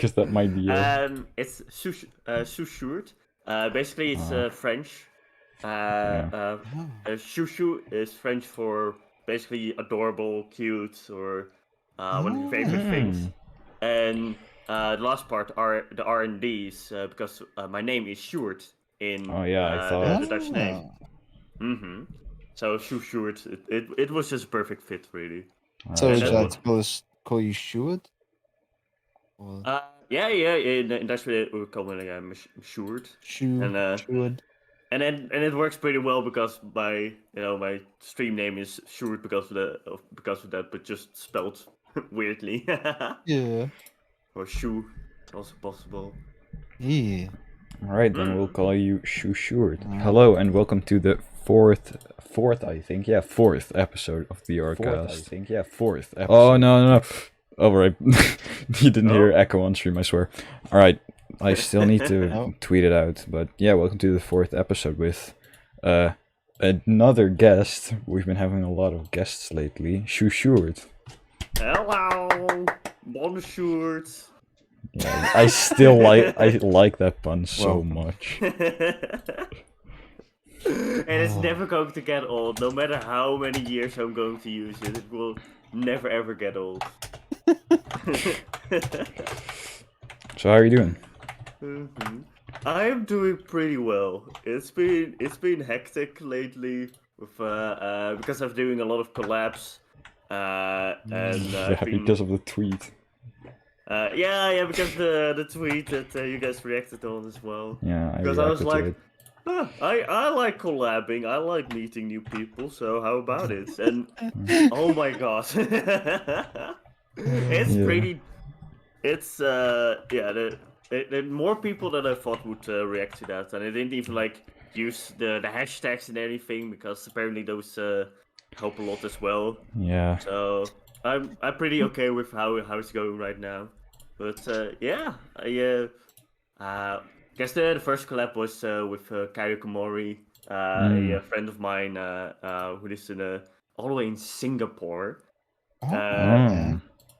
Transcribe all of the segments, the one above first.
Because that might be It's Chouchourd. Basically, it's French. Chouchou is French for basically adorable, cute, or one of your favorite things. And the last part are the R&Ds, because my name is Sjoerd in I thought. the Dutch name. So Chouchourd, it was just a perfect fit, really. So would you like that to call you Sjoerd? Or Yeah. In Dutch we call it Sjoerd. Sjoerd. And it works pretty well because my stream name is Sjoerd because of that, but just spelled weirdly. Yeah. Or Shoe, also possible. Yeah. Alright, then we'll call you Chouchourd. Hello and welcome to the fourth episode of the Orokast. Fourth episode. Oh no. Alright. You didn't hear echo on stream, I swear. Alright, I still need to tweet it out, but yeah, welcome to the fourth episode with another guest. We've been having a lot of guests lately. Chouchourd. Hello, bonjour. Yeah, I still like that pun so much. And it's never going to get old. No matter how many years I'm going to use it, it will never ever get old. So how are you doing? I'm doing pretty well. It's been hectic lately with because I'm doing a lot of collabs. Because of the tweet. Because the tweet that you guys reacted on as well. Yeah, because I was like, to it. I like collabing. I like meeting new people. So how about it? And oh my god, it's pretty. It's the more people than I thought would react to that, and I didn't even use the hashtags and anything because apparently those help a lot as well. Yeah. So I'm pretty okay with how it's going right now. But I guess the first collab was with Kaio Komori, a friend of mine who lives all the way in Singapore.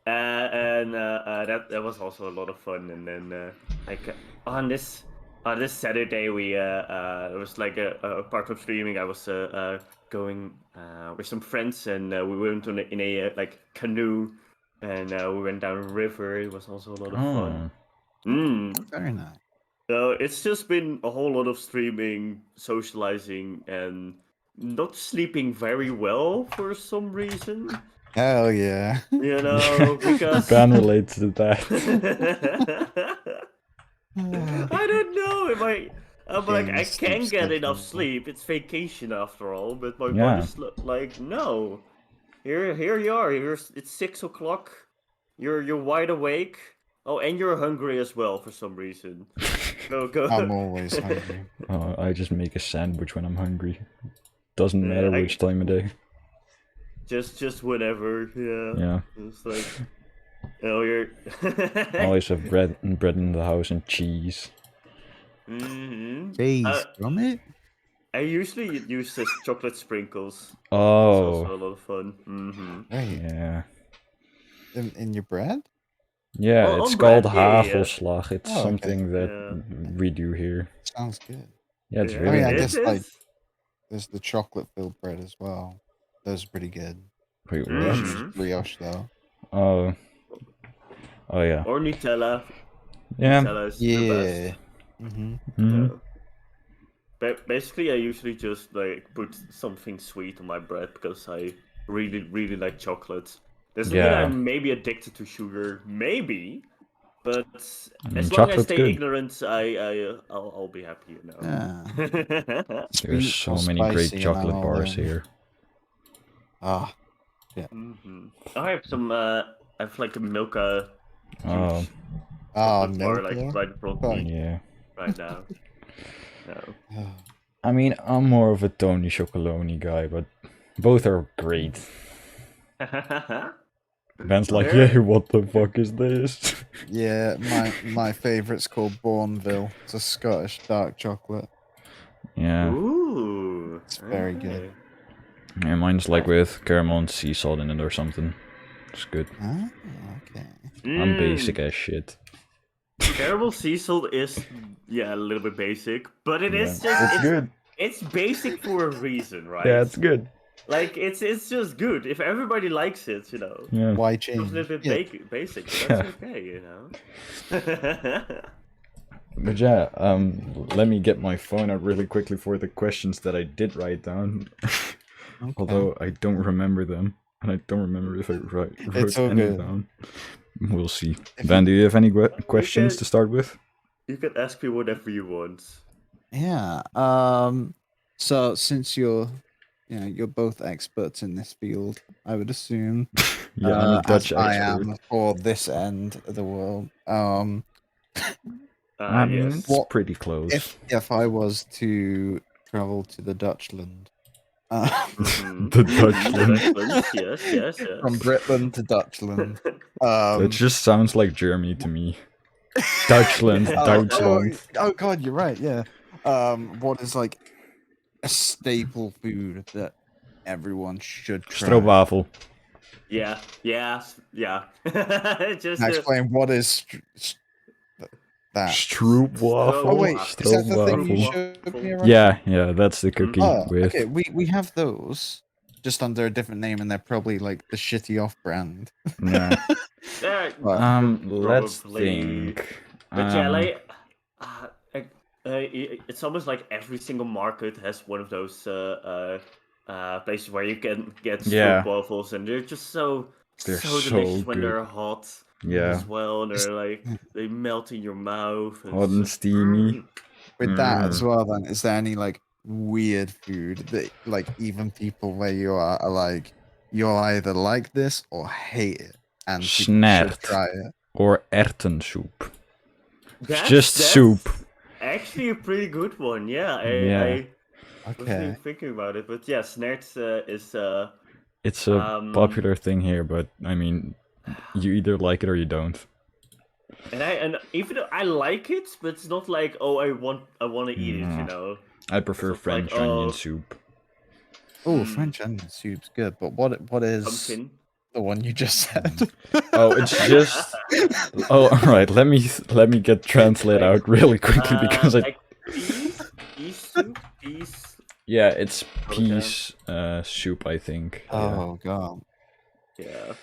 And that was also a lot of fun. And then on this Saturday we it was like a part of streaming. I was going with some friends and we went in a canoe and we went down a river. It was also a lot of fun. Very nice. So it's just been a whole lot of streaming, socializing, and not sleeping very well for some reason. Hell yeah. You know, because Ban relates to that. I don't know if I'm like I can get enough sleep. It's vacation after all, but my body's like, no. Here you are. It's 6 o'clock. You're wide awake. Oh, and you're hungry as well for some reason. Go. I'm always hungry. I just make a sandwich when I'm hungry. Doesn't matter which time of day. Just whenever, Yeah. It's like, you're. I always have bread in the house and cheese. Cheese from it? I usually use chocolate sprinkles. Oh. It's also a lot of fun. Yeah. In your bread? Yeah, it's called hagelslag. It's something that we do here. Sounds good. Yeah, it's really I good. guess there's the chocolate filled bread as well. Those are pretty good. Wait, what? Brioche though. Oh yeah. Or Nutella. Yeah. Nutella is the best. But basically, I usually just put something sweet on my bread because I really like chocolate. Doesn't mean I'm maybe addicted to sugar, maybe, but as long as I stay ignorant, I'll be happy, you know. There's so many great chocolate bars here. Yeah. I have some. I have like a Milka. Juice Milka. Right in front of me. Yeah. Right now. No. I mean, I'm more of a Tony Chocolonely guy, but both are great. Ben's like, what the fuck is this? Yeah, my favourite's called Bourneville. It's a Scottish dark chocolate. Yeah. Ooh. It's very good. Yeah, mine's with caramel and sea salt in it or something. It's good. Oh, okay. I'm basic as shit. caramel sea salt is a little bit basic, but it's good. It's basic for a reason, right? Yeah, it's good. Like it's just good. If everybody likes it, Yeah. Why it's change? a little bit basic. But that's okay, But yeah, let me get my phone out really quickly for the questions that I did write down. Okay. Although I don't remember them, and I don't remember if I wrote all any good. down. We'll see. Van, do you have any questions to start with? You can ask me whatever you want. Yeah. So since you're both experts in this field, I would assume. Yeah, I'm a Dutch as I expert. am for this end of the world. I mean, Yes. it's pretty close. If I was to travel to the Dutchland, The Dutchland. Yes. from Britland to Dutchland, That just sounds like Germany to me. Dutchland, Duitsland. Oh God, you're right. Yeah. What is like a staple food that everyone should try? Stroopwafel. Yeah. Just Now explain what is that. Stroopwafel. Oh wait, is that the thing you showed me? Right? Yeah, that's the cookie with. Okay, we have those, just under a different name, and they're probably like the shitty off-brand. Yeah. Let's Probably. think. But yeah, like, it's almost like every single market has one of those places where you can get stroopwafels, and they're just so delicious when they're hot. Yeah. As well, and they're like they melt in your mouth. And hot and steamy. With that as well, then, is there any like weird food that like even people where you are like you'll either like this or hate it, and people should try it? Or erwtensoep. It's just soup. Actually, a pretty good one. Yeah. I wasn't thinking about it, but yeah, snert is. It's a popular thing here, but I mean, you either like it or you don't. And even though I like it, but it's not like I want to eat it. I prefer French onion soup. Oh, French onion soup's good, but what is pumpkin? The one you just said? Oh, it's just. Oh, all right. Let me get translate out really quickly because I. Like peas soup. Yeah, it's peas soup, I think. Oh God. Yeah.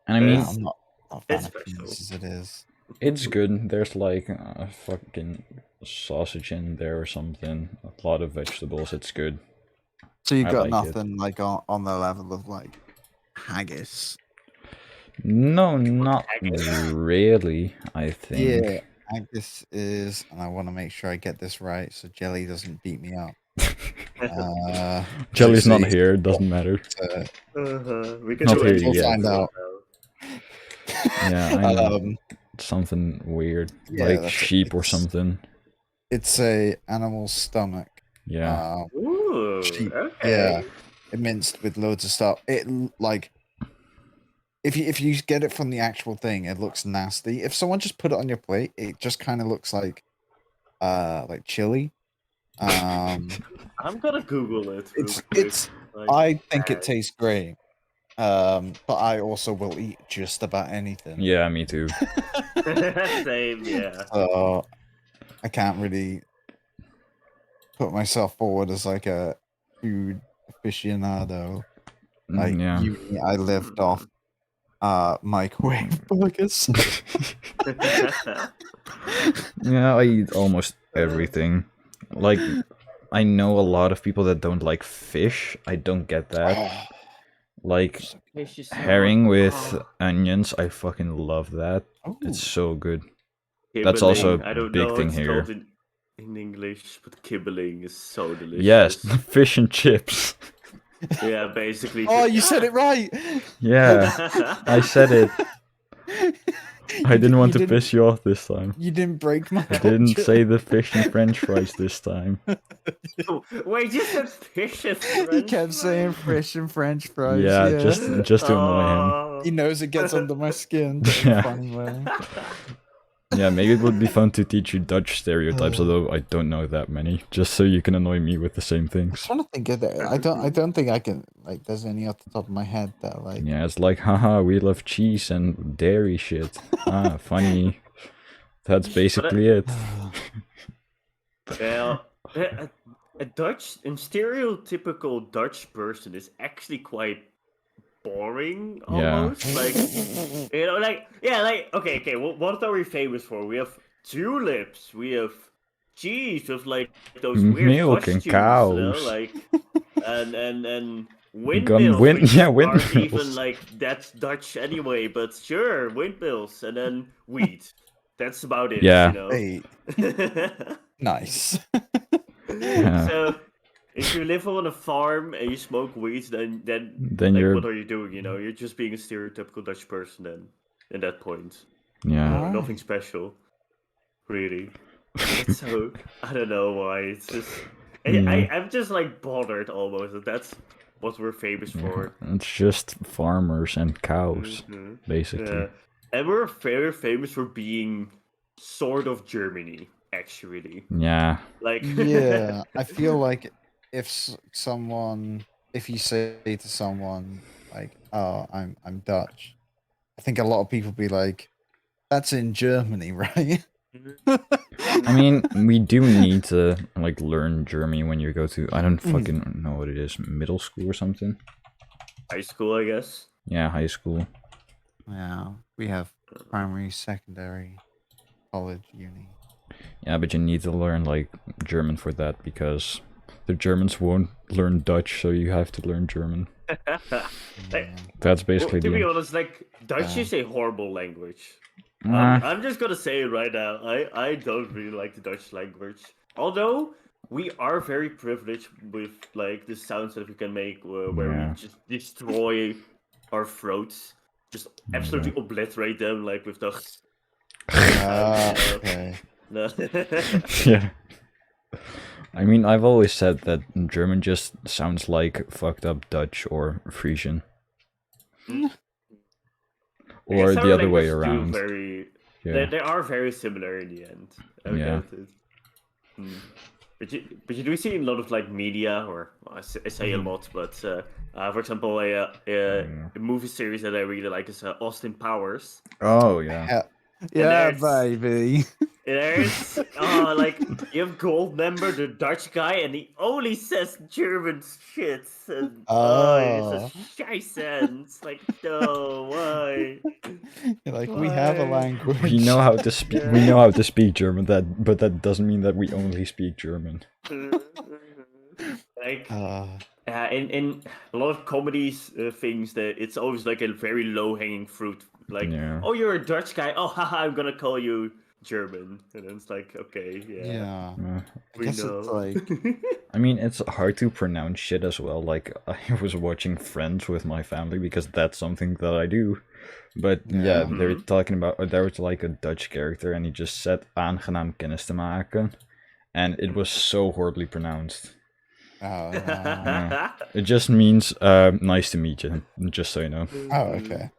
And I mean, I'm not a fan of peas as it is. It's good. There's like a fucking sausage in there or something. A lot of vegetables. It's good. So you got nothing like on the level of like haggis? No, not really. I think. Yeah, haggis is, and I want to make sure I get this right, so Jelly doesn't beat me up. Jelly's not here. It doesn't matter. We can not here we'll find out. Yeah, I know. Something weird, like sheep or something. It's a animal's stomach. Yeah. Ooh, sheep. okay. Yeah, it minced with loads of stuff. It like if you get it from the actual thing, it looks nasty. If someone just put it on your plate, it just kind of looks like chili. I'm gonna Google it. It's. Like, I think it tastes great. But I also will eat just about anything. Yeah, me too. Same, yeah. So I can't really put myself forward as like a food aficionado. Like I lived off microwave burgers. Yeah, I eat almost everything. Like, I know a lot of people that don't like fish. I don't get that. Like herring with onions, I fucking love that. Ooh. It's so good. Kibbeling. That's also a I don't big know thing it's here. In English, but kibbeling is so delicious. Yes, fish and chips. Yeah, basically. Oh, you said it right. Yeah, I said it. I didn't want to piss you off this time. You didn't break my I didn't say the fish and French fries this time. Wait, you said fish and French He kept saying fish and French fries. Yeah, just to annoy him. He knows it gets under my skin. Yeah. Funny way. Yeah, maybe it would be fun to teach you Dutch stereotypes, although I don't know that many, just so you can annoy me with the same things. I'm trying to think of that. I don't think I can, like, there's any off the top of my head that, like... Yeah, it's like, haha, we love cheese and dairy shit. Ah, funny. That's basically it. Well, a stereotypical Dutch person is actually quite boring almost. Like, okay. What are we famous for? We have tulips. We have cheese with like those weird Milk and costumes, cows. like, and windmills, which aren't even like that's Dutch anyway. But sure, windmills, and then wheat. That's about it. Yeah. You know. Hey, nice. So, if you live on a farm and you smoke weed, then like, you're... what are you doing? You know, you're just being a stereotypical Dutch person. Then, at that point, Yeah. nothing special, really. So I don't know why. It's just I'm just like bothered almost. That that's what we're famous for. It's just farmers and cows, basically. Yeah. And we're very famous for being sort of Germany, actually. Yeah. Like Yeah, I feel like if you say to someone like, "Oh, I'm Dutch," I think a lot of people be like, "That's in Germany, right?" I mean, we do need to like learn German when you go to, I don't fucking know what it is, middle school or something. high school, I guess. Yeah, high school. Yeah, we have primary, secondary, college, uni. Yeah, but you need to learn like German for that because the Germans won't learn Dutch, so you have to learn German. That's basically to be honest, like Dutch is a horrible language. I'm just gonna say it right now. I don't really like the Dutch language. Although we are very privileged with like the sounds that we can make, where we just destroy our throats, just absolutely obliterate them, like with the. Okay. Yeah. I mean, I've always said that German just sounds like fucked up Dutch or Frisian. Or the other way around. They are very similar in the end. Yeah. But you do see a lot of like media, or well, I say a lot, but for example, a movie series that I really like is Austin Powers. Oh yeah. Yeah, baby. There's like you have Goldmember, the Dutch guy, and he only says German shit. And, it's a scheiße. It's like, no, why? You're like, we have a language. We know how to speak. We know how to speak German. But that doesn't mean that we only speak German. Like, in a lot of comedies, things that it's always like a very low hanging fruit. Like, oh, you're a Dutch guy. Oh, haha, I'm gonna call you German, and then it's like, okay, yeah. We know. It's like... I mean, it's hard to pronounce shit as well. Like, I was watching Friends with my family because that's something that I do. But yeah, they were talking about, there was like a Dutch character, and he just said "aangenaam kennis te maken," and it was so horribly pronounced. It just means nice to meet you, just so you know. Oh, okay.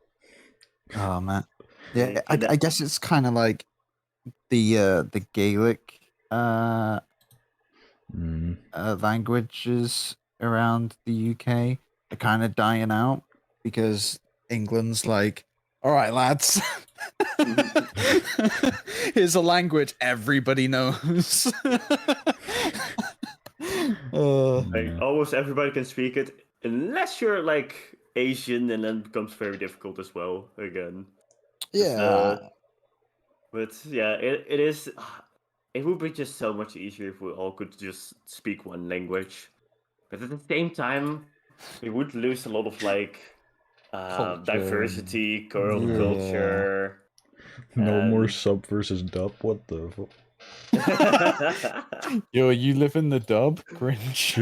Oh man, yeah. I guess it's kind of like the Gaelic languages around the UK are kind of dying out because England's like, all right, lads, here's a language everybody knows. Like, almost everybody can speak it, unless you're like Asian, and then it becomes very difficult as well again. Yeah. But yeah, it is. It would be just so much easier if we all could just speak one language. But at the same time, we would lose a lot of like diversity, culture. No more sub versus dub. What the fuck? Yo, you live in the dub? Grinch.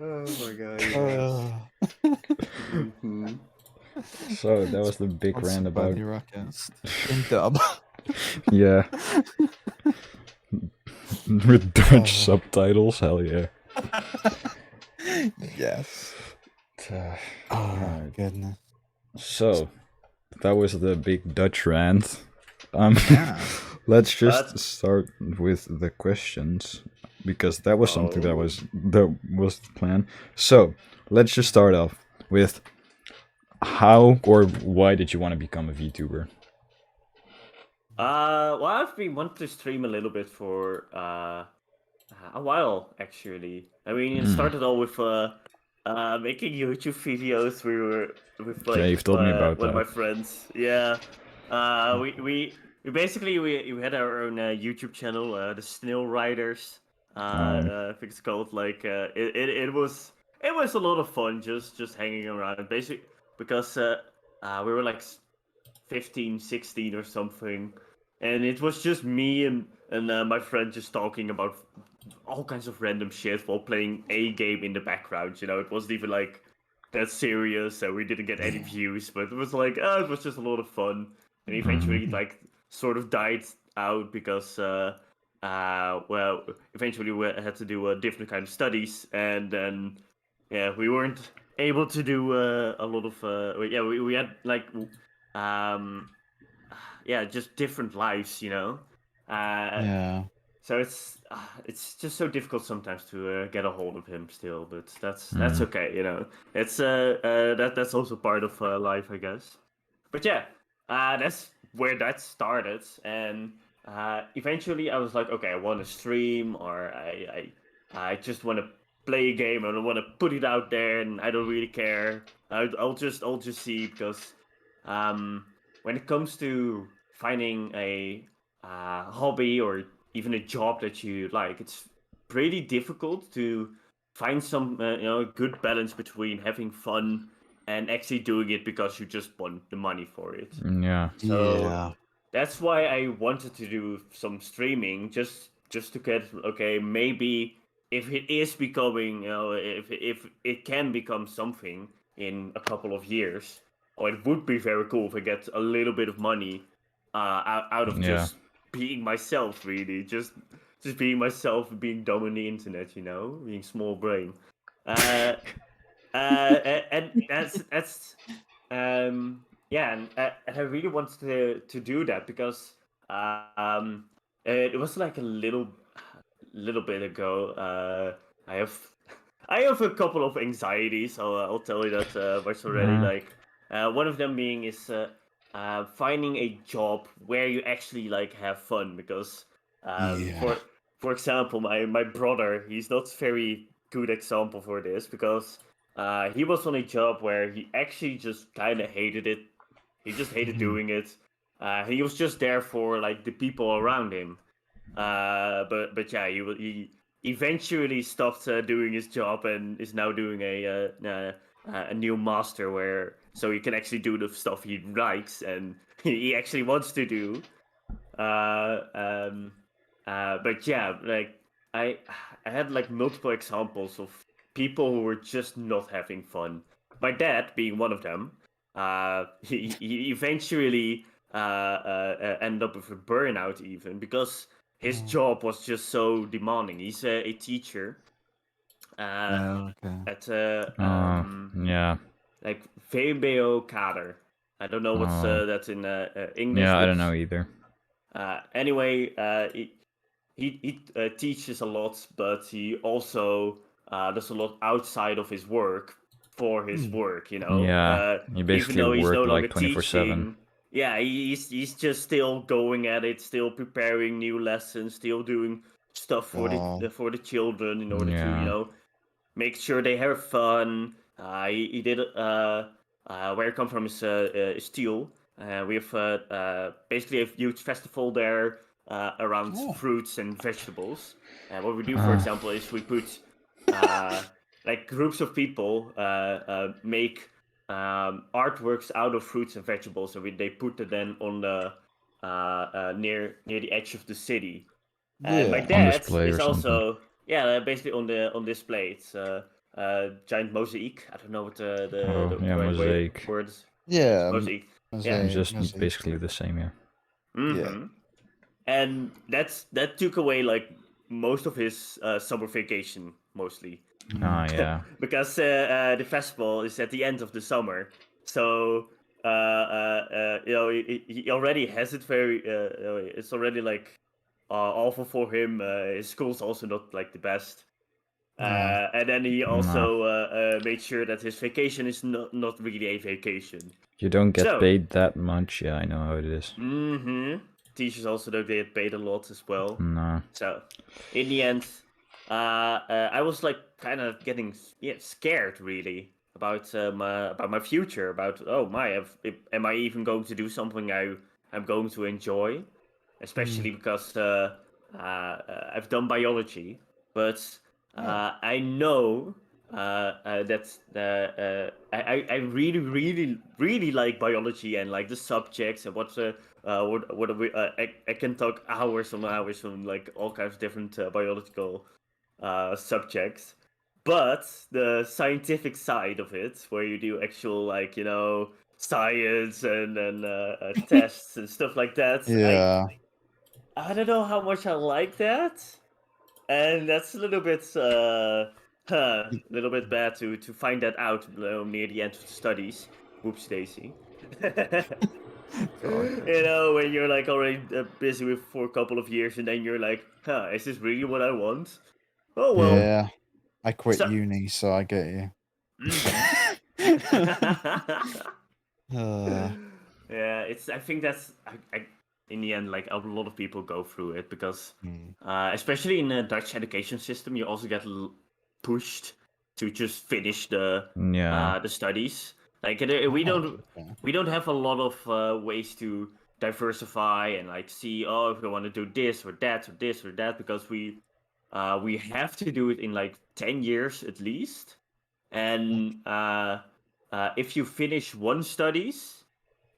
Oh my god. So that was the big rant about Orokast in dub. Yeah. With Dutch subtitles, hell yeah. Yes. Oh goodness. So that was the big Dutch rant. Let's just start with the questions, because that was something that was the plan. So let's just start off with how or why did you want to become a VTuber? Well, I've been wanting to stream a little bit for a while, actually. I mean, it started all with making YouTube videos. We were with Yeah, you've told me about one of my that. friends. Yeah, we basically we had our own YouTube channel, the Snail Riders. I think it's called. Like it was a lot of fun just hanging around, basically because we were like 15, 16 or something, and it was just me and my friend just talking about all kinds of random shit while playing a game in the background. You know, it wasn't even like that serious, so we didn't get any views, but it was like it was just a lot of fun, and eventually like sort of died out because well, eventually we had to do different kind of studies, and then yeah, we weren't able to do a lot of yeah, we had like um yeah, just different lives, you know. Yeah. So it's just so difficult sometimes to get a hold of him still, but that's Mm. okay, you know. It's that's also part of life, I guess. But yeah, that's where that started, and eventually I was like, okay, I want to stream, or I just want to play a game, and I want to put it out there, and I don't really care. I'll just see, because um, when it comes to finding a hobby or even a job that you like, it's pretty difficult to find some a good balance between having fun and actually doing it because you just want the money for it. Yeah. So Yeah. that's why I wanted to do some streaming, just to get, okay, maybe if it is becoming, if it can become something in a couple of years, or it would be very cool if I get a little bit of money out of Yeah. just being myself, really, just being myself, being dumb on the internet, you know, being small brain. Uh, and yeah, and I really wanted to do that because it was like a little bit ago. I have I have a couple of anxieties. So I'll tell you that much already. Uh, Like one of them being is finding a job where you actually like have fun, because Yeah. for example, my brother, he's not very good example for this, because he was on a job where he actually just kind of hated it. He just hated doing it. He was just there for like the people around him. But yeah, he eventually stopped doing his job and is now doing a new master, where so he can actually do the stuff he likes and he actually wants to do. Uh, um, but yeah, like I I had like multiple examples of people who were just not having fun. My dad being one of them. He eventually ended up with a burnout, even because his job was just so demanding. He's a teacher Okay. at yeah. like VBO kader. I don't know what's Oh. that's in English, Yeah, I but don't know either. anyway, he teaches a lot, but he also does a lot outside of his work for his work. You know, Yeah. You even basically though he's no work longer like 24/7. teaching, yeah, he's just still going at it, still preparing new lessons, still doing stuff Wow. for the children in order to, you Yeah. know, make sure they have fun. He did where I come from is Steel. We have basically a huge festival there around Oh. fruits and vegetables. What we do, for Uh, example, is we put like groups of people make artworks out of fruits and vegetables, and they put it then on the near the edge of the city. And my Yeah. on dad display is or something. also, yeah, basically on display. It's giant mosaic. I don't know what Oh, the yeah, right way mosaic. word is. Yeah. Mosaic. Yeah. Mosaic. Just Mosaic. basically the same, yeah. Yeah. Mm-hmm. And that took away like most of his summer vacation, mostly. Ah, yeah. Because the festival is at the end of the summer, so you know, he already has it very. It's already like awful for him. His school's also not like the best, And then he also made sure that his vacation is not really a vacation. You don't get paid that much. Yeah, I know how it is. Teachers also don't get paid a lot as well. No. So, in the end, I was like kind of getting scared really about my future. About am I even going to do something I'm going to enjoy? Especially because I've done biology, but I know that I really like biology and like the subjects and I can talk hours on hours on like all kinds of different biological subjects, but the scientific side of it, where you do actual like science and tests and stuff like that, I don't know how much I like that, and that's a little bit bad to find that out near the end of the studies. Whoops, Daisy. When you're like already busy with for a couple of years, and then you're like, is this really what I want? Oh well. Yeah, I quit uni, so I get you. Yeah, I think that's in the end, like a lot of people go through it because, especially in the Dutch education system, you also get pushed to just finish the studies. Like we don't have a lot of ways to diversify and like see if we want to do this or that or this or that, because we have to do it in like 10 years at least, and if you finish one studies,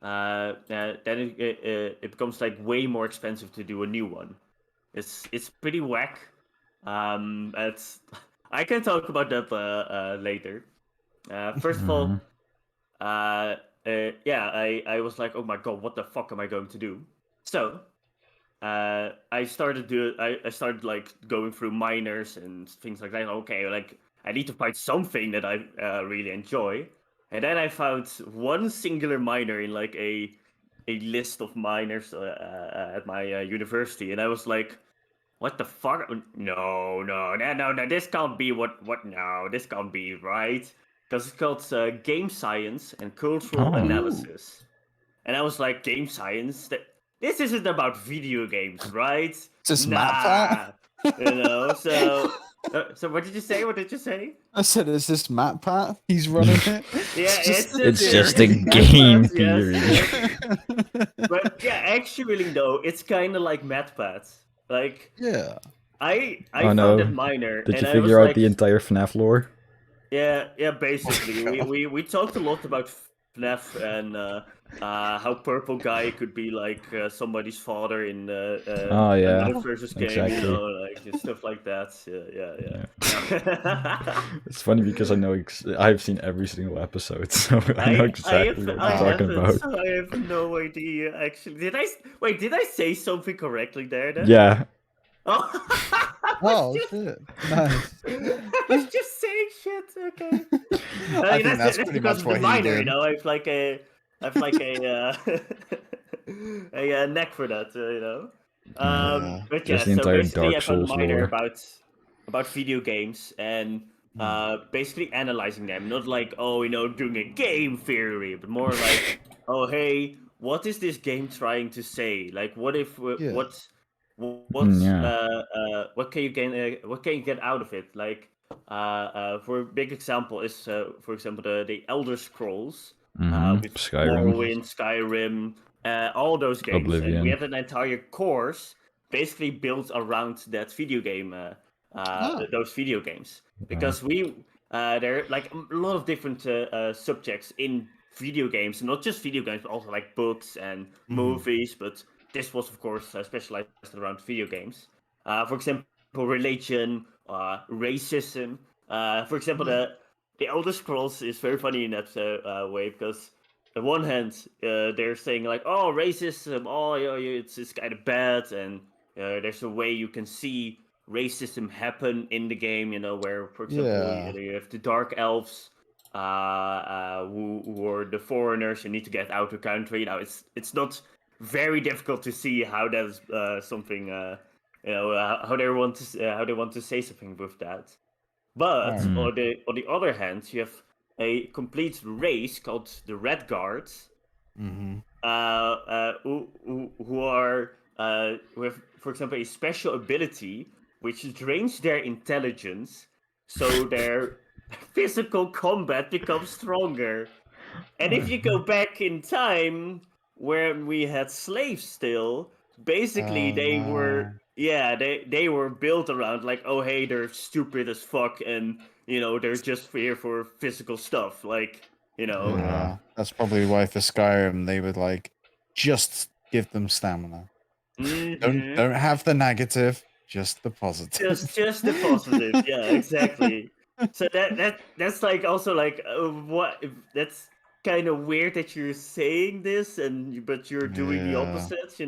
then it becomes like way more expensive to do a new one. It's pretty whack. I can talk about that later. First of all, I was like, oh my god, what the fuck am I going to do? So I started like going through minors and things like that. Okay, like I need to find something that I really enjoy. And then I found one singular minor in like a list of minors at my university, and I was like, "What the fuck? No! This can't be no, this can't be right." Because it's called game science and cultural analysis, and I was like, "Game science? This isn't about video games, right?" Just Matt. So what did you say? What did you say? I said, "Is this Matt Pat? He's running it." Yeah, it's just a game theory. Yes. But yeah, actually, though, it's kind of like MatPat. Like, I found that minor. Did you figure out the entire FNAF lore? Yeah, basically, we talked a lot about FNAF and how Purple Guy could be like somebody's father in Another versus game, exactly. like stuff like that. Yeah. It's funny because I know I've seen every single episode, so I know exactly what you're talking about. I have no idea. Actually, did I say something correctly there? Then? Yeah. Oh shit! Nice. I was just saying shit. Okay. I think that's pretty much what he did. I've like a a neck for that. But yeah, so basically I found a minor about video games and basically analyzing them, not like doing a game theory, but more like hey, what is this game trying to say? Like, what if what can you gain? What can you get out of it? Like, for a big example is for example the Elder Scrolls, with Skyrim, all those games. Oblivion. And we have an entire course basically built around that video game, those video games, because there are like a lot of different subjects in video games, not just video games, but also like books and movies, but this was, of course, specialized around video games. For example, religion, racism. For example, the Elder Scrolls is very funny in that way, because on one hand, they're saying like, "Oh, racism, it's kind of bad," and there's a way you can see racism happen in the game. Where, for example, you have the Dark Elves, who are the foreigners. You need to get out of the country. Now, it's not very difficult to see how that's something how they want to say something with that. But Oh. on the other hand, you have a complete race called the Red Guards, Mm-hmm. who are who have, for example, a special ability which drains their intelligence, so their physical combat becomes stronger. And if you go back in time, where we had slaves still, basically Oh, they were, no. yeah, they were built around like, oh hey, they're stupid as fuck, and they're just here for physical stuff, like Yeah, that's probably why for Skyrim they would like just give them stamina. Mhm. Don't have the negative, just the positive. Just the positive, yeah, exactly. So that's like also like what that's kind of weird that you're saying this, but you're doing the Yeah. opposite,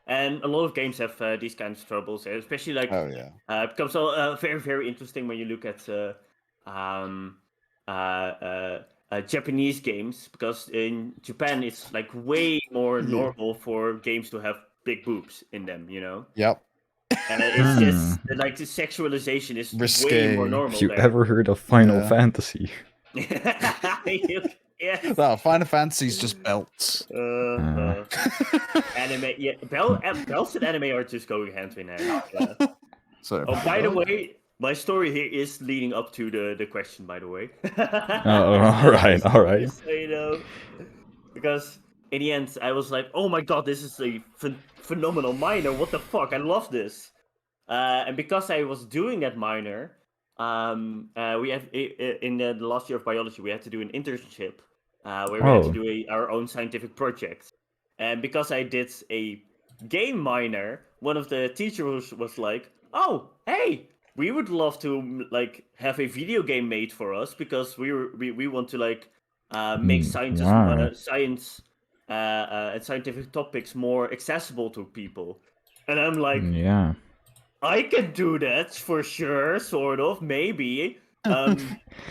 And a lot of games have these kinds of troubles, especially like Oh yeah. it becomes very very interesting when you look at um, uh, uh, Japanese games, because in Japan it's like way more Yeah. normal for games to have big boobs in them, Yep. It's just like the sexualization is way more Risque. Have normal you there. ever heard of Final Yeah. Fantasy? Yes. No, Final Fantasy's just belts. Anime, yeah. Belts and anime are just going hand in hand. Yeah. So, Oh, by the way, my story here is leading up to the question. By the way. All right, all right. Just so you know, because in the end, I was like, "Oh my god, this is a phenomenal minor! What the fuck? I love this!" And because I was doing that minor, we have in the last year of biology, we had to do an internship where we had to do our own scientific project. And because I did a game minor, one of the teachers was like, "Oh, hey, we would love to like have a video game made for us, because we want to like make Wow. science and scientific topics more accessible to people." And I'm like, Yeah. I can do that for sure, sort of, maybe.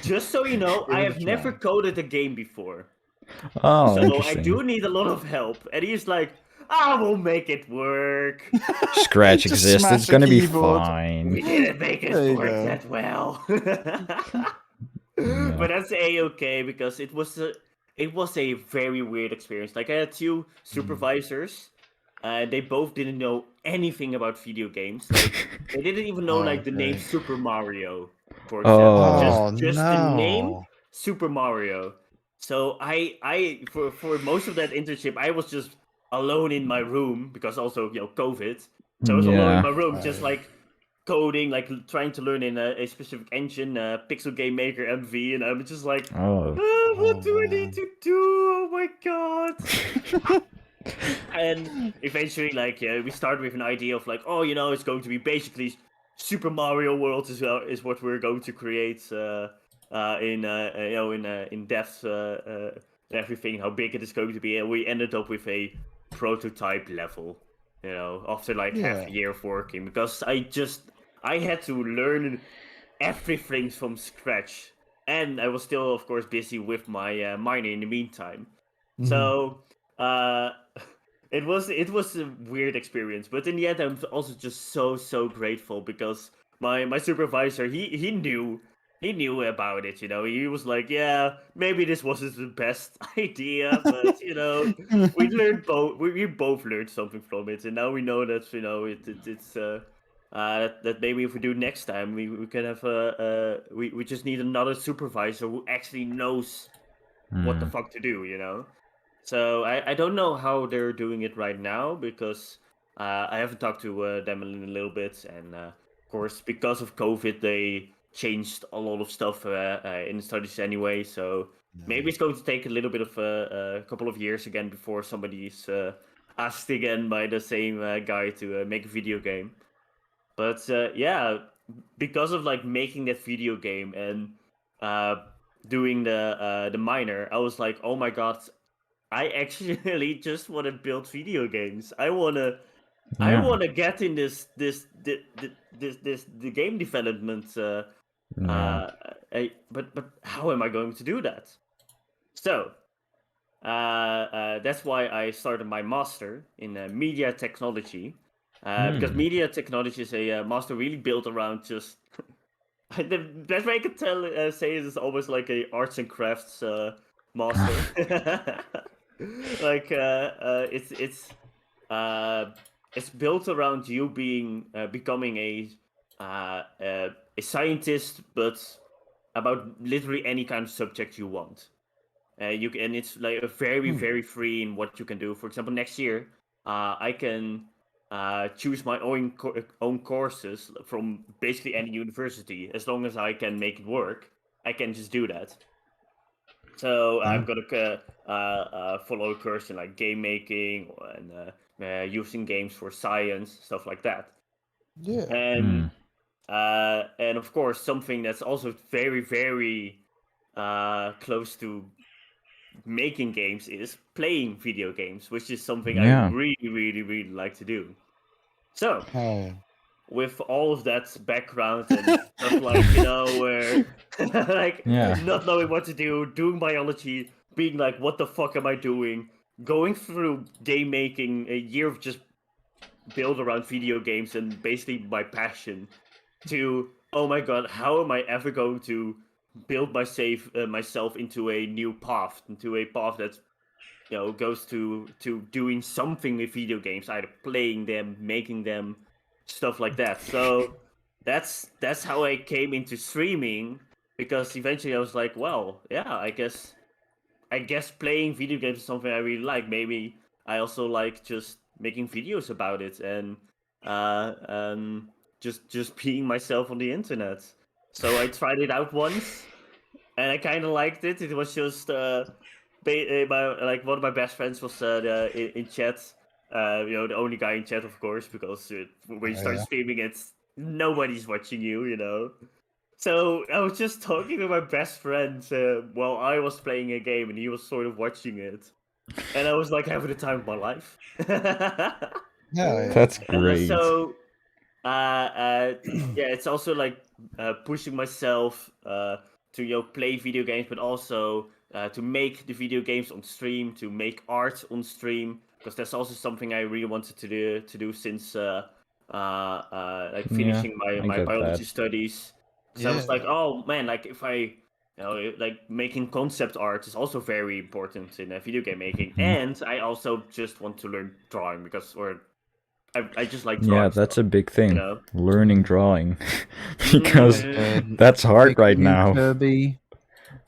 Just so you know, Give I it a have never try. coded a game before. Oh, So I interesting. do need a lot of help. And he's like, I will make it work. Scratch Just exists. It's smash a gonna be keyboard. fine. We didn't make it There you work go. that well. Yeah. But that's a-okay, because it was a very weird experience. Like, I had two supervisors. They both didn't know anything about video games. Like, they didn't even know like the name Okay. Super Mario, for example. Oh. Oh Just the name no. Super Mario. So I for most of that internship, I was just alone in my room, because also COVID. So I was alone in Yeah. my room, just Right. like coding, like trying to learn in a specific engine, Pixel Game Maker MV, and I'm just like, Oh. what Oh do I need man. to do? Oh my god! And eventually, like, we started with an idea of like, oh, it's going to be basically Super Mario World is what we're going to create in depth and everything, how big it is going to be, and we ended up with a prototype level. After like half Yeah. a year of working, because I had to learn everything from scratch, and I was still, of course, busy with my minor in the meantime. Mhm. So uh, it was a weird experience, but in the end, I'm also just so grateful, because my supervisor, he knew about it. He was like, yeah, maybe this wasn't the best idea, but we both learned something from it, and now we know that it's that maybe if we do next time, we can have we just need another supervisor who actually knows what the fuck to do. So I don't know how they're doing it right now, because I haven't talked to them in a little bit, and of course, because of COVID, they changed a lot of stuff in the studies anyway. So maybe it's going to take a little bit of a couple of years again before somebody's asked again by the same guy to make a video game. But yeah, because of like making that video game and uh, doing the minor, I was like, oh my god, I actually just want to build video games. I Yeah. wanna get in this the game development. Yeah. But how am I going to do that? So that's why I started my master in media technology. Because media technology is a master really built around just The best way I could say it is almost like a arts and crafts master. Like it's built around you being becoming a scientist, but about literally any kind of subject you want. And it's like a very free in what you can do. For example, next year, I can choose my own courses from basically any university as long as I can make it work. I can just do that. So I'm gonna follow a course in like game making and using games for science, stuff like that. Yeah. And of course something that's also very close to making games is playing video games, which is something I really like to do. So with all of that background and stuff like, where like not knowing what to do, doing biology, being like, what the fuck am I doing? Going through game making, a year of just build around video games and basically my passion, to, oh my god, how am I ever going to build myself into a new path, into a path that goes to doing something with video games, either playing them, making them, stuff like that. So that's how I came into streaming, because eventually I was like, well, yeah, I guess playing video games is something I really like. Maybe I also like just making videos about it and just being myself on the internet. So I tried it out once, and I kind of liked it. It was just one of my best friends was in chat. The only guy in chat, of course, because when you start streaming, it's nobody's watching you. So I was just talking to my best friend while I was playing a game, and he was sort of watching it, and I was like having the time of my life. That's great. So, it's also like pushing myself to play video games, but also to make the video games on stream, to make art on stream, because that's also something I really wanted to do since like finishing my biology studies. So I was like, oh man, like if I, like making concept art is also very important in video game making, and I also just want to learn drawing because, I just like drawing. Yeah, that's a big thing. Learning Mm-hmm. drawing, because that's hard right now. Kirby.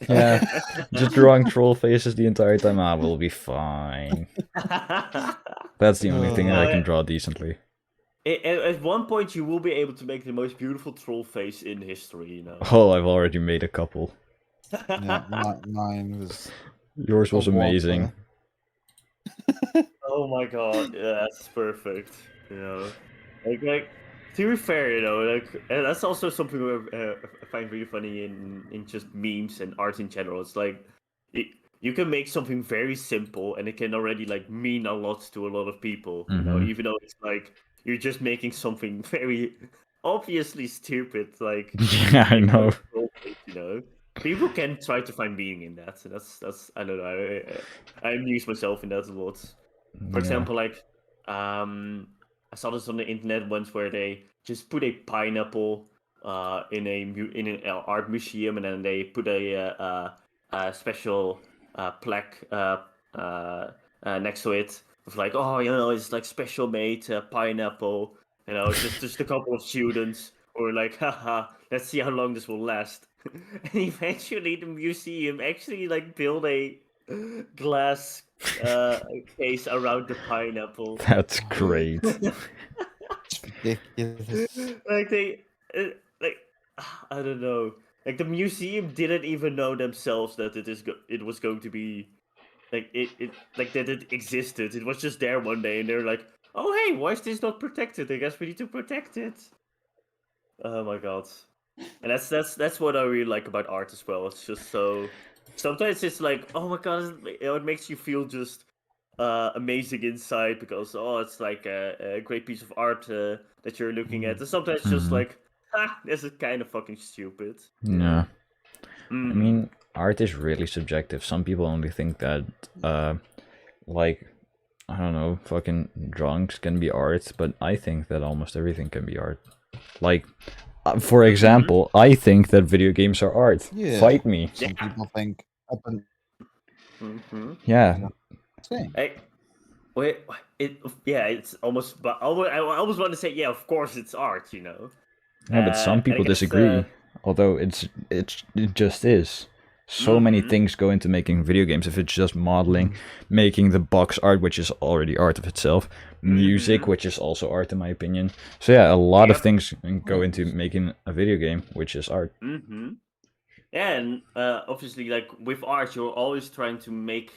Yeah, just drawing troll faces the entire time. We'll be fine. That's the only thing that I can draw decently. At one point, you will be able to make the most beautiful troll face in history. Oh, I've already made a couple. Yeah, mine was. Yours was amazing. Oh my god, yeah, that's perfect. Like to be fair, and that's also something I find really funny in just memes and art in general. It's like you can make something very simple, and it can already like mean a lot to a lot of people. Even though it's like you're just making something very obviously stupid. Like yeah, I know. People can try to find meaning in that. So that's I don't know. I amuse myself in that a lot. For example, like I saw this on the internet once where they just put a pineapple in an art museum, and then they put a special plaque next to it with like, oh, it's like special made pineapple. Just a couple of students were like, haha, let's see how long this will last. And eventually, the museum actually like built a glass case around the pineapple. That's great. Ridiculous. Like I don't know. Like the museum didn't even know themselves that it was going to be like it like that it existed. It was just there one day, and they're like, "Oh hey, why is this not protected? I guess we need to protect it." Oh my god. And that's what I really like about art as well. It's just so sometimes it's like, oh my god, it makes you feel just amazing inside because it's like a great piece of art that you're looking at. And sometimes just like, this is kind of fucking stupid. Yeah. I mean, art is really subjective. Some people only think that like, I don't know, fucking drawings can be art, but I think that almost everything can be art. Like, For example, I think that video games are art. Yeah. Fight me. Some people think. Yeah. It's almost. But I almost want to say, yeah, of course it's art, you know. Yeah, but some people disagree. Although it just is. So many things go into making video games. If it's just modeling, making the box art, which is already art of itself, music, which is also art in my opinion. So yeah, a lot of things go into making a video game, which is art. Yeah, and obviously, like with art, you're always trying to make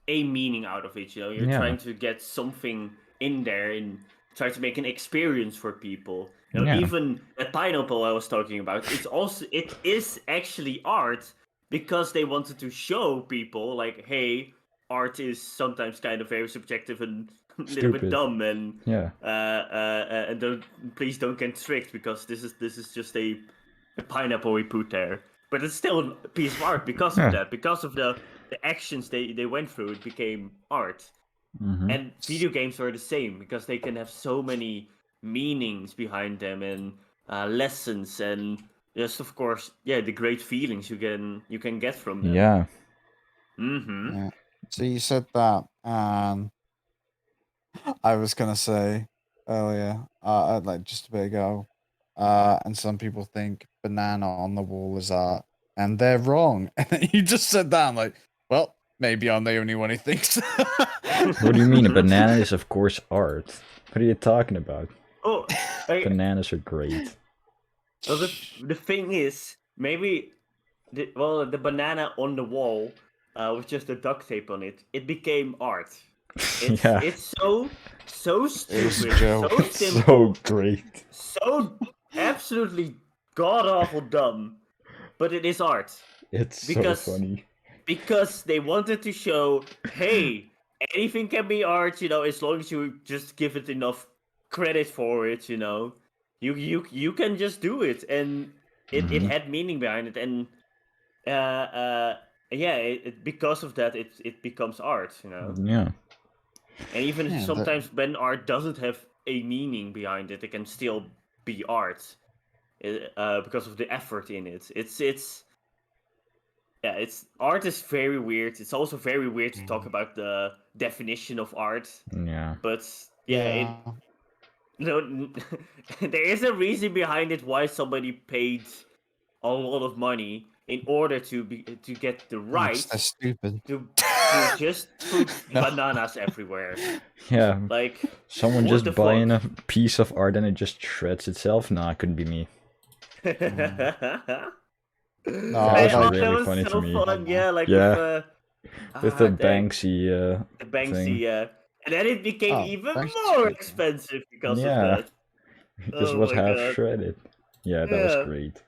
a meaning out of it. You know, you're trying to get something in there and try to make an experience for people. You know, even that pineapple I was talking about, it is actually art because they wanted to show people like, hey, art is sometimes kind of very subjective and a little bit dumb, and please don't get tricked because this is just a pineapple we put there. But it's still a piece of art because of that, because of the actions they went through. It became art. And video games are the same because they can have so many meanings behind them and lessons and just of course the great feelings you can get from them. Yeah. Yeah. So you said that, and I was gonna say earlier, like just a bit ago, and some people think banana on the wall is art, and they're wrong. And then you just said that, I'm like, well, maybe I'm the only one who thinks. What do you mean? A banana is of course art. What are you talking about? Oh, bananas are great. Well, the thing is, maybe the banana on the wall with just the duct tape on it, it became art. It's so stupid, so simple, so great, so absolutely god awful dumb, but it is art. It's so funny because they wanted to show, hey, anything can be art, you know, as long as you just give it enough credit for it, you know. You can just do it, and it had meaning behind it, and because of that, it becomes art, you know. Yeah. And even sometimes when art doesn't have a meaning behind it, it can still be art, because of the effort in it. It's art is very weird. It's also very weird to talk about the definition of art. Yeah. But there is a reason behind it why somebody paid a lot of money in order to get the right to just put bananas everywhere. Yeah. Like someone just buying a piece of art and it just shreds itself. Nah, it couldn't be me. No, that was that really was funny so to me. fun. Yeah, like with the Banksy the Banksy, thing. And then it became even more expensive because of that. This was half shredded. Yeah, that was great.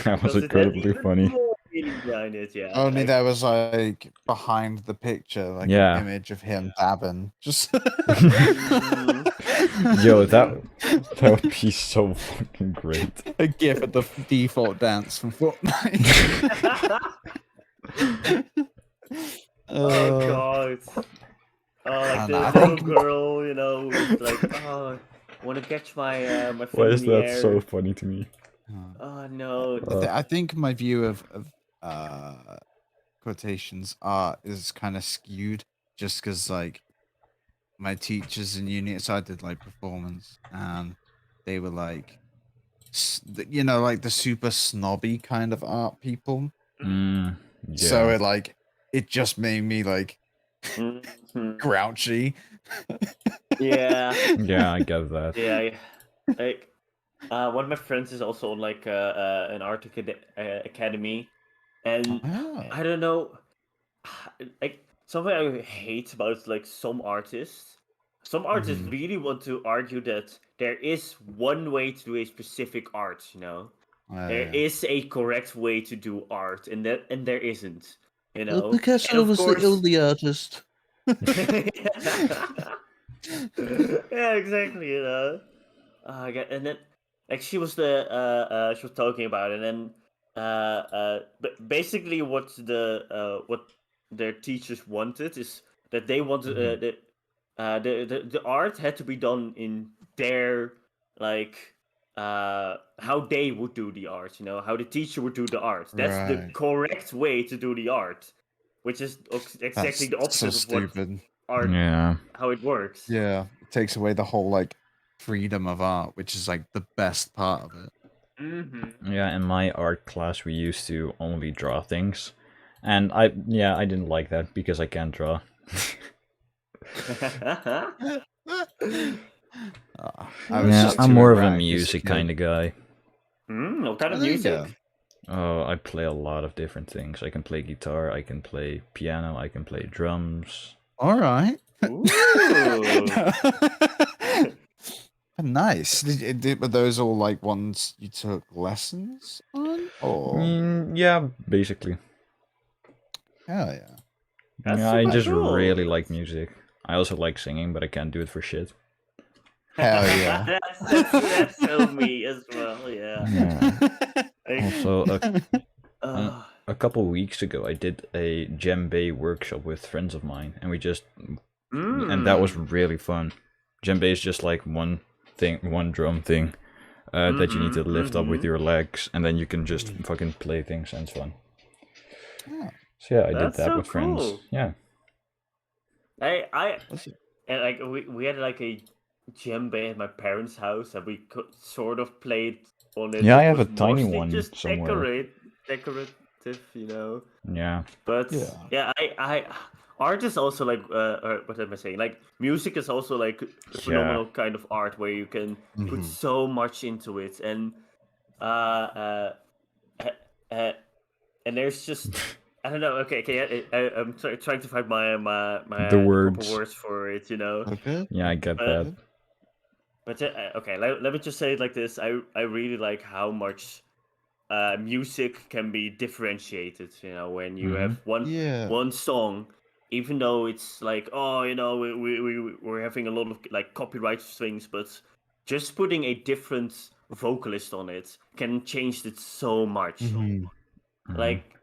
That was incredibly funny. Behind it, Only there was like behind the picture, like an image of him dabbing. Just yo, that would be so fucking great. A gif of the default dance from Fortnite. Oh god. Like the little girl, you know, like, oh, want to catch my my Why is in the that air. so funny to me? Oh no. I think my view of quotations art is kind of skewed, just because like my teachers in uni, so I did like performance, and they were like, you know, like the super snobby kind of art people. So it just made me like grouchy. Yeah. Yeah, I get that. Yeah, like one of my friends is also on like an art academy, and I don't know, like something I hate about like some artists. Some artists really want to argue that there is one way to do a specific art, you know. There is a correct way to do art, and there isn't, you know. Picasso was the only artist. Yeah, exactly, you know. And then like she was talking about it, and but basically what their teachers wanted is that they wanted the art had to be done in their like how they would do the art, how the teacher would do the art. That's the correct way to do the art, which is exactly the opposite of what art, how it works. Yeah, it takes away the whole like freedom of art, which is like the best part of it. Mm-hmm. Yeah, in my art class we used to only draw things, and I didn't like that because I can't draw. I'm more of a music kind of guy. What kind of music? Oh, I play a lot of different things. I can play guitar, I can play piano, I can play drums. All right. Nice. Were those all like ones you took lessons on? Or yeah, basically. Hell yeah. Yeah, I just really like music. I also like singing, but I can't do it for shit. Hell yeah. that's so me as well, yeah. Also, a couple weeks ago, I did a djembe workshop with friends of mine, and we just... And that was really fun. Djembe is just like one drum thing that you need to lift up with your legs, and then you can just fucking play things, and it's fun. Yeah. So yeah, I did that with friends. Yeah. And like we had like a djembe at my parents' house, and we sort of played on it. Yeah, I have a tiny one just somewhere. Decorative, Yeah. But I art is also like what am I saying? Like music is also like a phenomenal kind of art where you can put so much into it, and there's just I don't know. Okay. I'm trying to find my the words. proper words for it. Okay. Yeah, I get that. But okay, let me just say it like this. I really like how much music can be differentiated. When you have one song, even though it's like, we're having a lot of like copyright things, but just putting a different vocalist on it can change it so much. Like,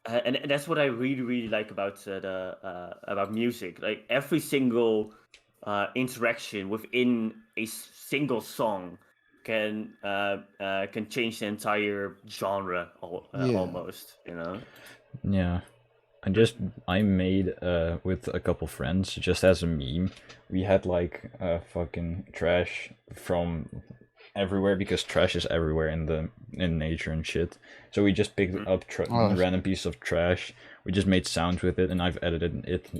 and that's what I really really like about music. Like every single interaction within a single song can change the entire genre almost. Yeah. I made with a couple friends, just as a meme. We had like fucking trash from everywhere, because trash is everywhere in nature and shit. So we just picked up random piece of trash. We just made sounds with it, and I've edited it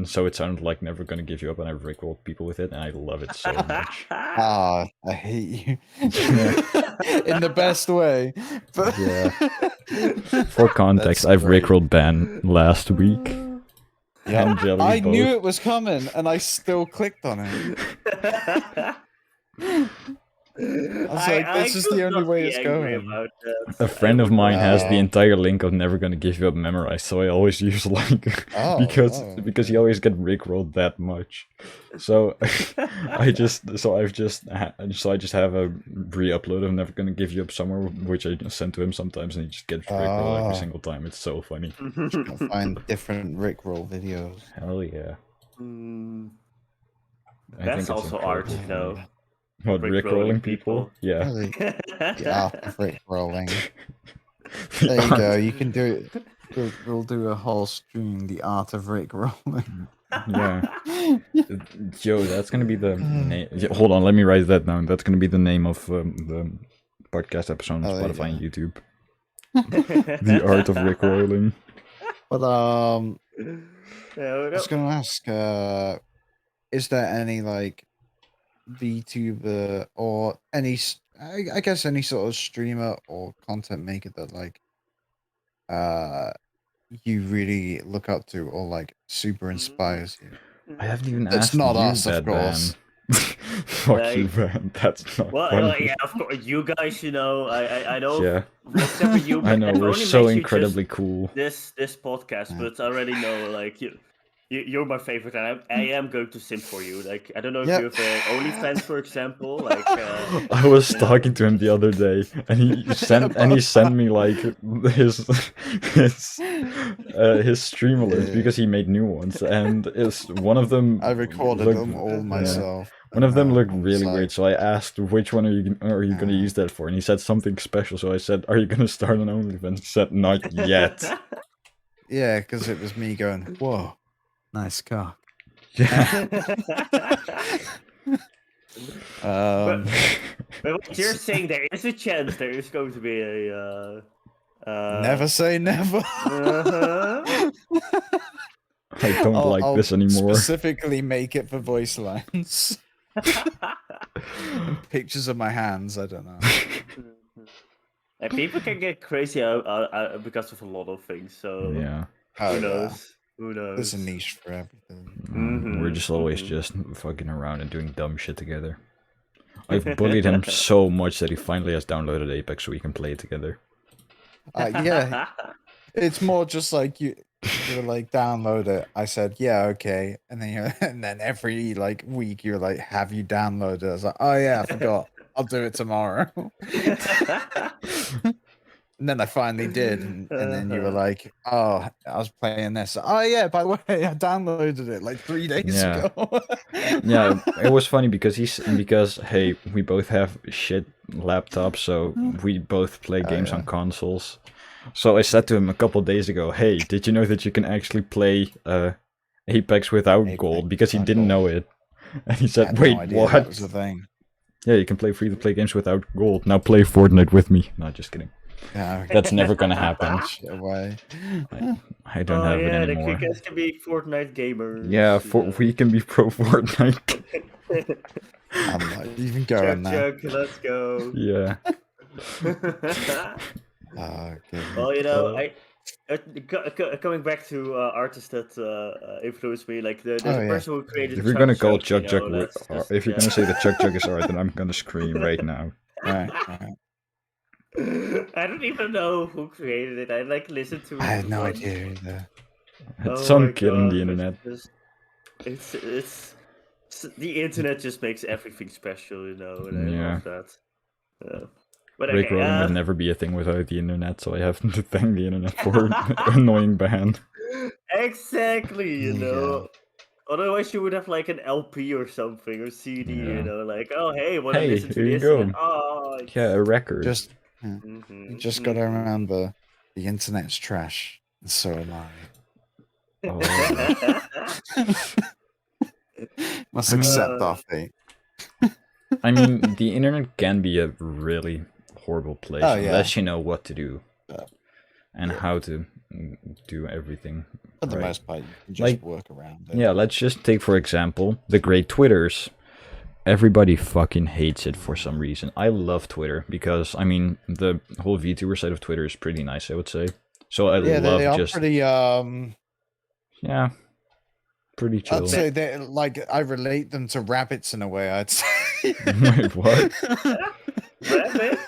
so it sounded like Never Gonna Give You Up, and I've rickrolled people with it, and I love it so much. I hate you. In the best way. But yeah. For context, I've rickrolled Ban last week. Yeah, I knew it was coming, and I still clicked on it. I was like, this is the only way it's going. A friend of mine has the entire link of Never Gonna Give You Up memorized, so I always use because you always get rickrolled that much. So I just have a re-upload of Never Gonna Give You Up somewhere, which I send to him sometimes, and he just gets rickrolled every single time. It's so funny. I'll find different rickroll videos. Hell yeah. That's also art, What, rickrolling people? Yeah. Really? The art of rickrolling. There you go. You can do it. We'll do a whole stream, the art of rickrolling. Yeah. Yo, that's gonna be the name. Hold on, let me write that down. That's gonna be the name of the podcast episode on Spotify and YouTube. The art of rickrolling. But I was gonna ask, is there any like VTuber or any, I guess any sort of streamer or content maker that like you really look up to or like super inspires you? I haven't even asked. It's not us, of course. Fuck you, man. That's not funny. Yeah, of course. You guys, I know. Yeah. Except for you, I know, we're so incredibly cool. This podcast, but I already know, like, You're my favorite, and I am going to simp for you. Like, I don't know if Yeah. you have OnlyFans, for example. Like, I was talking to him the other day, and he sent me like his his stream alerts because he made new ones, and it's one of them. I recorded looked- them all myself. One of them looked I was really like, weird, so I asked which one are you going to use that for, and he said something special. So I said, "Are you going to start an OnlyFans?" He said, "Not yet." Yeah, because it was me going, "Whoa, nice cock." Yeah. But what you're saying, there is a chance there is going to be a. Never say never. I don't like I'll this anymore. Specifically, make it for voice lines. And pictures of my hands. I don't know. And people can get crazy because of a lot of things. So Yeah. who knows? Who knows? There's a niche for everything. We're just always just fucking around and doing dumb shit together. I've bullied him so much that he finally has downloaded Apex so we can play it together. Yeah, it's more just like you were like, download it. I said, yeah, okay, and then every like week you're like, have you downloaded it? I was like, oh yeah, I forgot. I'll do it tomorrow. And then I finally did, and then you were like, "Oh, I was playing this. Oh yeah, by the way, I downloaded it like 3 days ago." Yeah, it was funny because hey, we both have shit laptops, so we both play games on consoles. So I said to him a couple days ago, "Hey, did you know that you can actually play Apex without gold?" Because he didn't know it, and he said, "Wait, what?" That was the thing. Yeah, you can play free-to-play games without gold. Now play Fortnite with me. No, just kidding. Yeah, That's never gonna happen. away. I don't have it anymore. The guys can be Fortnite gamers. Yeah, we can be pro Fortnite. I'm not even going now. Chuck, let's go. Yeah. Well, coming back to artists that influenced me, like the person who created. If you're gonna call Chuck, if you're gonna say that Chuck is alright, then I'm gonna scream right now. Right. I don't even know who created it. I like listened to. I had no idea either. It's some kid on the internet. It's the internet just makes everything special, and I love that. But Rick Rowan would never be a thing without the internet, so I have to thank the internet for annoying band. Exactly, you know. Otherwise, you would have like an LP or something, or CD, you know, like, oh, hey, want to listen to this? Here you go. Oh, yeah, a record. You just gotta remember, the internet's trash, and so am I. Must accept our fate. I mean, the internet can be a really horrible place unless you know what to do and how to do everything. For the most part, you can just work around it. Yeah, let's just take, for example, the great Twitters. Everybody fucking hates it for some reason. I love Twitter because, I mean, the whole VTuber side of Twitter is pretty nice, I would say. So I love they are just... pretty, yeah, pretty chill. I'd say they like, I relate them to rabbits in a way, I'd say. Wait, what? Rabbit?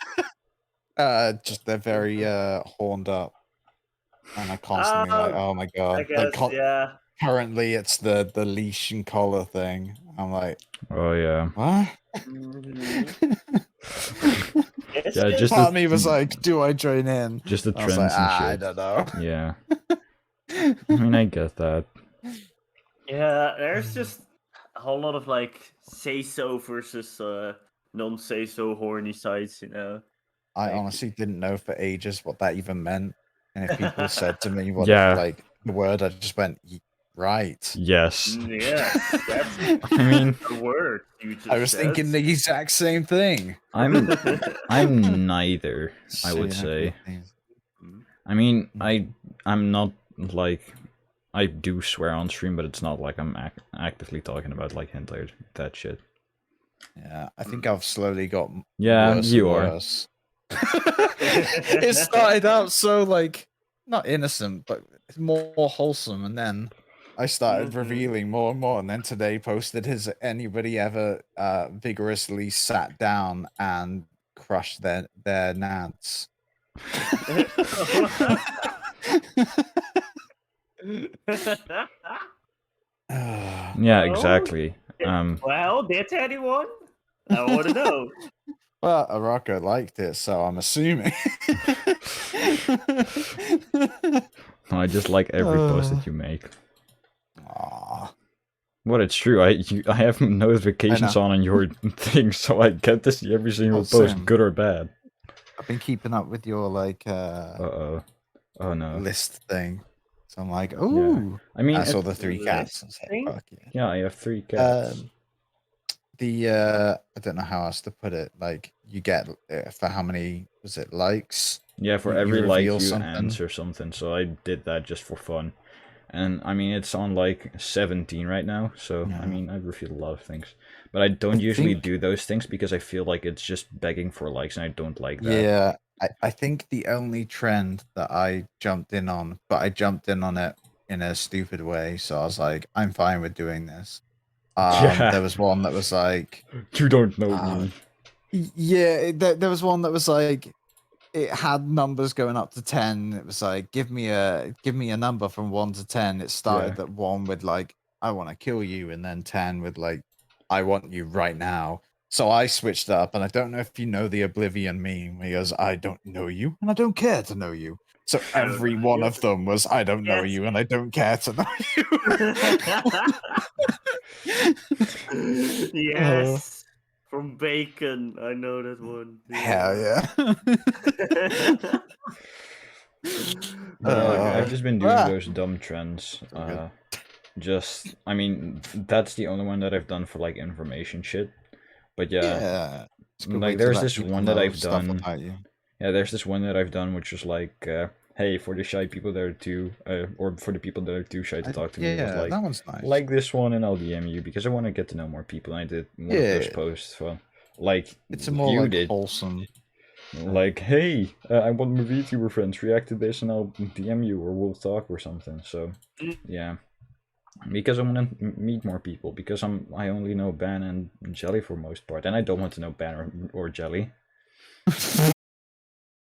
Just they're very horned up. And I constantly like, oh my god. I guess, Currently it's the leash and collar thing. I'm like, oh yeah. What? Yeah, just part of me was like, do I join in? Just the trends like, and shit. I don't know. Yeah. I mean, I get that. Yeah, there's just a whole lot of like say so versus non say so horny sites, you know. I honestly didn't know for ages what that even meant. And if people said to me what like the word, I just went, right. Yes. Yeah. That's I mean, the word you just I was thinking the exact same thing. I'm neither, I would say. I mean, I'm not like, I do swear on stream, but it's not like I'm actively talking about like hentai, that shit. Yeah, I think I've slowly got worse you are. Worse. It started out so like not innocent, but more wholesome, and then I started revealing more and more. And then today posted, has anybody ever vigorously sat down and crushed their nads? Yeah, exactly. Well, did anyone? I want to know. Well, Oroka liked it, so I'm assuming. I just like every post that you make. Aww. Well, it's true. I have notifications on your thing, so I get to see every single post, same. good or bad. I've been keeping up with your like oh no, list thing. So I'm like, ooh. Yeah. I mean, I saw the 3 cats. I was like, fuck yeah. Yeah, I have 3 cats. I don't know how else to put it. Like you get for how many was it likes? Yeah, for you every like you something. answer something. So I did that just for fun. And I mean, it's on like 17 right now. So Yeah. I mean, I've revealed a lot of things, but I don't usually do those things because I feel like it's just begging for likes, and I don't like that. Yeah, I think the only trend that I jumped in on, but I jumped in on it in a stupid way. So I was like, I'm fine with doing this. Yeah. There was one that was like, you don't know me. Yeah, there was one that was like, it had numbers going up to 10. It was like, give me a number from 1 to 10. It started at 1 with like, I want to kill you, and then 10 with like, I want you right now. So I switched up, and I don't know if you know the Oblivion meme. He goes, I don't know you, and I don't care to know you. So every one of them was, I don't know you, and I don't care to know you. Yes. From Bacon, I know that one. Hell yeah. I've just been doing those dumb trends. I mean, that's the only one that I've done for like information shit. But yeah, like there's this one that I've done. Yeah, there's this one that I've done, which was like, hey, for the shy people that are too, or for the people that are too shy to talk to me, it was like, that one's nice. Like this one, and I'll DM you because I want to get to know more people. And I did one of those posts for, like, it's a more like wholesome. Like, hey, I want my VTuber friends react to this, and I'll DM you, or we'll talk or something. So, yeah, because I want to meet more people. Because I only know Ban and Jelly for most part, and I don't want to know Ban or Jelly.